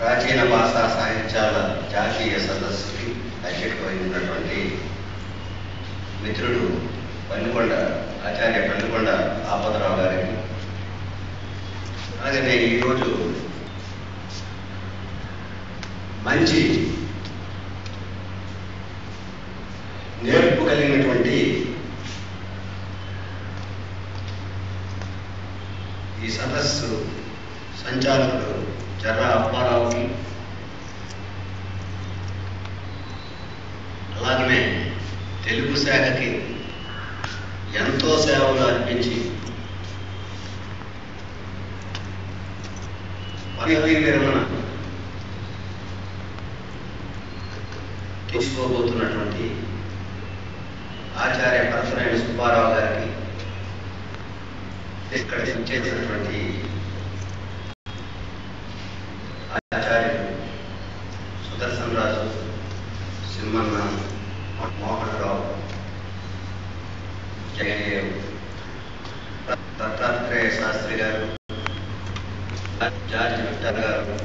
ప్రాచీన భాషా సాహిత్యాల జాతీయ సదస్సుకి అధ్యక్షుడై ఉన్నటువంటి మిత్రుడు పల్లికొండ ఆచార్య పల్లికొండ ఆపదరావు గారికి, అలాగే ఈరోజు మంచి నేర్పు కలిగినటువంటి ఈ సదస్సు సంచాలకుడు జర్రా అప్పారావుకి, అలాగనే తెలుగు శాఖకి ఎంతో సేవలు అర్పించి పదవి విరమణ తీసుకోబోతున్నటువంటి ఆచార్య పరశురామ సుబ్బారావు గారికి, ఇక్కడ చేసినటువంటి ఆచార్యులు సుదర్శన్ రాజు, సింహన్న, మోహన్ రావు, జయదేవ్, దత్తాత్రేయ శాస్త్రి గారు, జార్జ్ విక్టర్ గారు,